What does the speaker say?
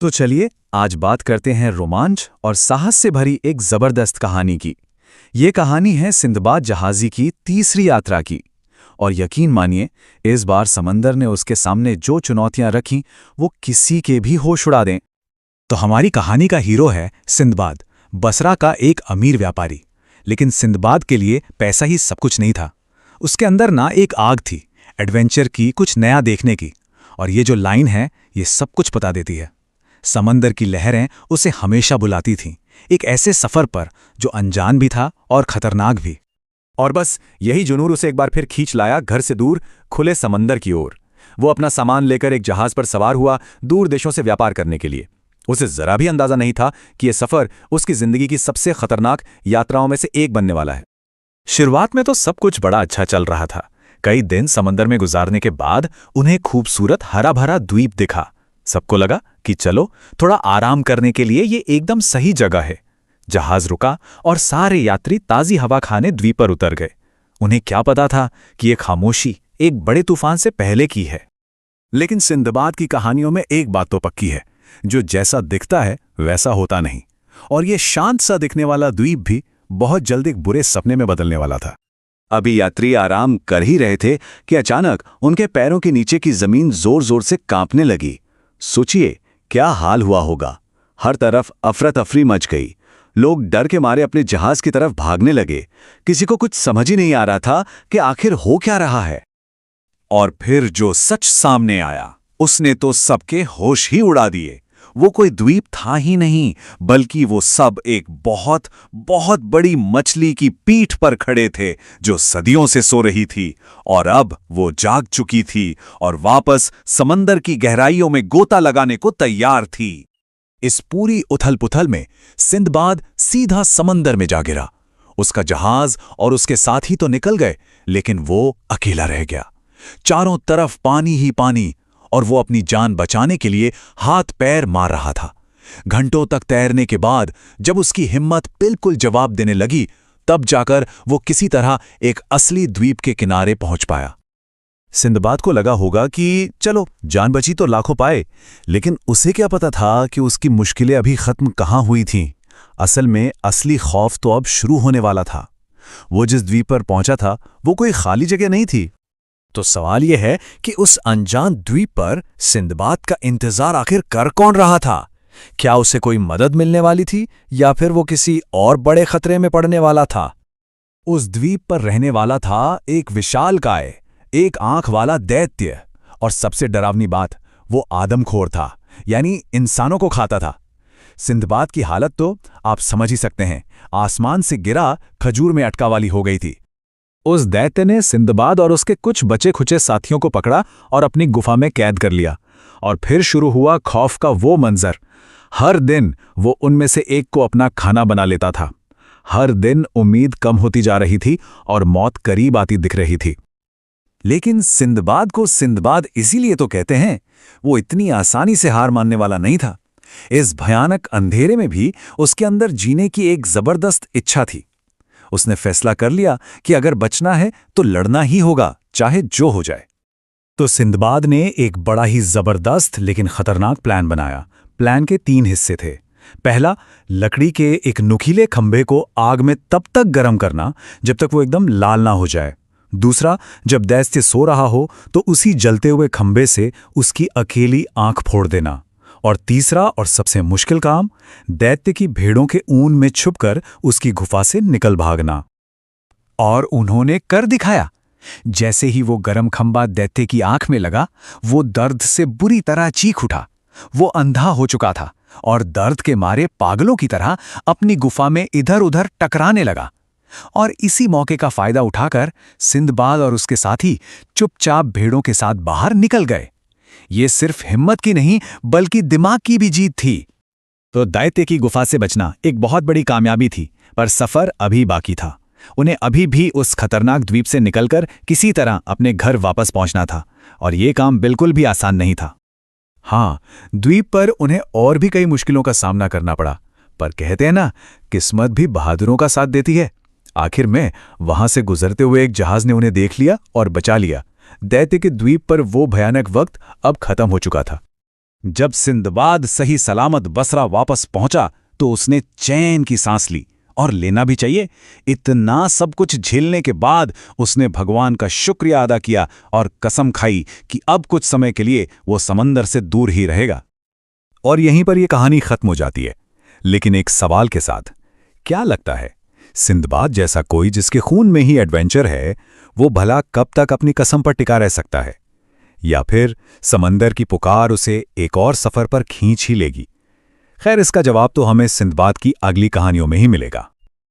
तो चलिए आज बात करते हैं रोमांच और साहस से भरी एक जबरदस्त कहानी की। ये कहानी है सिंदबाद जहाजी की तीसरी यात्रा की। और यकीन मानिए, इस बार समंदर ने उसके सामने जो चुनौतियां रखीं वो किसी के भी होश उड़ा दें। तो हमारी कहानी का हीरो है सिंदबाद, बसरा का एक अमीर व्यापारी। लेकिन सिंदबाद के लिए पैसा ही सब कुछ नहीं था। उसके अंदर ना एक आग थी, एडवेंचर की, कुछ नया देखने की। और ये जो लाइन है ये सब कुछ बता देती है। समंदर की लहरें उसे हमेशा बुलाती थीं, एक ऐसे सफर पर जो अनजान भी था और खतरनाक भी। और बस यही जुनून उसे एक बार फिर खींच लाया घर से दूर, खुले समंदर की ओर। वो अपना सामान लेकर एक जहाज पर सवार हुआ, दूर देशों से व्यापार करने के लिए। उसे जरा भी अंदाजा नहीं था कि यह सफर उसकी जिंदगी की सबसे खतरनाक यात्राओं में से एक बनने वाला है। शुरुआत में तो सब कुछ बड़ा अच्छा चल रहा था। कई दिन समंदर में गुजारने के बाद उन्हें खूबसूरत हरा भरा द्वीप दिखा। सबको लगा कि चलो थोड़ा आराम करने के लिए ये एकदम सही जगह है। जहाज रुका और सारे यात्री ताजी हवा खाने द्वीप पर उतर गए। उन्हें क्या पता था कि ये खामोशी एक बड़े तूफान से पहले की है। लेकिन सिंदबाद की कहानियों में एक बात तो पक्की है, जो जैसा दिखता है वैसा होता नहीं। और ये शांत सा दिखने वाला द्वीप भी बहुत जल्द एक बुरे सपने में बदलने वाला था। अभी यात्री आराम कर ही रहे थे कि अचानक उनके पैरों के नीचे की जमीन जोर जोर से कांपने लगी। सोचिए क्या हाल हुआ होगा। हर तरफ अफरा तफरी मच गई। लोग डर के मारे अपने जहाज की तरफ भागने लगे। किसी को कुछ समझ ही नहीं आ रहा था कि आखिर हो क्या रहा है। और फिर जो सच सामने आया उसने तो सबके होश ही उड़ा दिए। वो कोई द्वीप था ही नहीं, बल्कि वो सब एक बहुत बहुत बड़ी मछली की पीठ पर खड़े थे, जो सदियों से सो रही थी और अब वो जाग चुकी थी और वापस समंदर की गहराइयों में गोता लगाने को तैयार थी। इस पूरी उथल-पुथल में सिंदबाद सीधा समंदर में जा गिरा। उसका जहाज और उसके साथी तो निकल गए, लेकिन वो अकेला रह गया। चारों तरफ पानी ही पानी, और वो अपनी जान बचाने के लिए हाथ पैर मार रहा था। घंटों तक तैरने के बाद जब उसकी हिम्मत बिल्कुल जवाब देने लगी, तब जाकर वो किसी तरह एक असली द्वीप के किनारे पहुंच पाया। सिंदबाद को लगा होगा कि चलो जान बची तो लाखों पाए, लेकिन उसे क्या पता था कि उसकी मुश्किलें अभी खत्म कहाँ हुई थीं। असल में असली खौफ तो अब शुरू होने वाला था। वो जिस द्वीप पर पहुंचा था वो कोई खाली जगह नहीं थी। तो सवाल यह है कि उस अनजान द्वीप पर सिंदबाद का इंतजार आखिर कर कौन रहा था? क्या उसे कोई मदद मिलने वाली थी या फिर वो किसी और बड़े खतरे में पड़ने वाला था? उस द्वीप पर रहने वाला था एक विशालकाय, एक आंख वाला दैत्य, और सबसे डरावनी बात, वो आदमखोर था, यानी इंसानों को खाता था। सिंदबाद की हालत तो आप समझ ही सकते हैं। आसमान से गिरा खजूर में अटका वाली हो गई थी। उस दैत्य ने सिंदबाद और उसके कुछ बचे खुचे साथियों को पकड़ा और अपनी गुफा में कैद कर लिया। और फिर शुरू हुआ खौफ का वो मंजर। हर दिन वो उनमें से एक को अपना खाना बना लेता था। हर दिन उम्मीद कम होती जा रही थी और मौत करीब आती दिख रही थी। लेकिन सिंदबाद को सिंदबाद इसीलिए तो कहते हैं। वो इतनी आसानी से हार मानने वाला नहीं था। इस भयानक अंधेरे में भी उसके अंदर जीने की एक जबरदस्त इच्छा थी। उसने फैसला कर लिया कि अगर बचना है तो लड़ना ही होगा, चाहे जो हो जाए। तो सिंदबाद ने एक बड़ा ही जबरदस्त लेकिन खतरनाक प्लान बनाया। प्लान के 3 हिस्से थे। पहला, लकड़ी के एक नुकीले खंभे को आग में तब तक गर्म करना जब तक वो एकदम लाल ना हो जाए। दूसरा, जब दैत्य सो रहा हो तो उसी जलते हुए खंभे से उसकी अकेली आंख फोड़ देना। और तीसरा और सबसे मुश्किल काम, दैत्य की भेड़ों के ऊन में छुपकर उसकी गुफा से निकल भागना। और उन्होंने कर दिखाया। जैसे ही वो गरम खंभा दैत्य की आंख में लगा, वो दर्द से बुरी तरह चीख उठा। वो अंधा हो चुका था और दर्द के मारे पागलों की तरह अपनी गुफा में इधर उधर टकराने लगा। और इसी मौके का फायदा उठाकर सिंदबाद और उसके साथी चुपचाप भेड़ों के साथ बाहर निकल गए। ये सिर्फ हिम्मत की नहीं बल्कि दिमाग की भी जीत थी। तो दैत्य की गुफा से बचना एक बहुत बड़ी कामयाबी थी, पर सफर अभी बाकी था। उन्हें अभी भी उस खतरनाक द्वीप से निकलकर किसी तरह अपने घर वापस पहुंचना था, और ये काम बिल्कुल भी आसान नहीं था। हाँ, द्वीप पर उन्हें और भी कई मुश्किलों का सामना करना पड़ा, पर कहते हैं ना, किस्मत भी बहादुरों का साथ देती है। आखिर में वहां से गुजरते हुए एक जहाज ने उन्हें देख लिया और बचा लिया। दैत्य के द्वीप पर वो भयानक वक्त अब खत्म हो चुका था। जब सिंदबाद सही सलामत बसरा वापस पहुंचा तो उसने चैन की सांस ली, और लेना भी चाहिए। इतना सब कुछ झेलने के बाद उसने भगवान का शुक्रिया अदा किया और कसम खाई कि अब कुछ समय के लिए वो समंदर से दूर ही रहेगा। और यहीं पर यह कहानी खत्म हो जाती है, लेकिन एक सवाल के साथ। क्या लगता है, सिंदबाद जैसा कोई जिसके खून में ही एडवेंचर है, वो भला कब तक अपनी कसम पर टिका रह सकता है? या फिर समंदर की पुकार उसे एक और सफर पर खींच ही लेगी? खैर, इसका जवाब तो हमें सिंदबाद की अगली कहानियों में ही मिलेगा।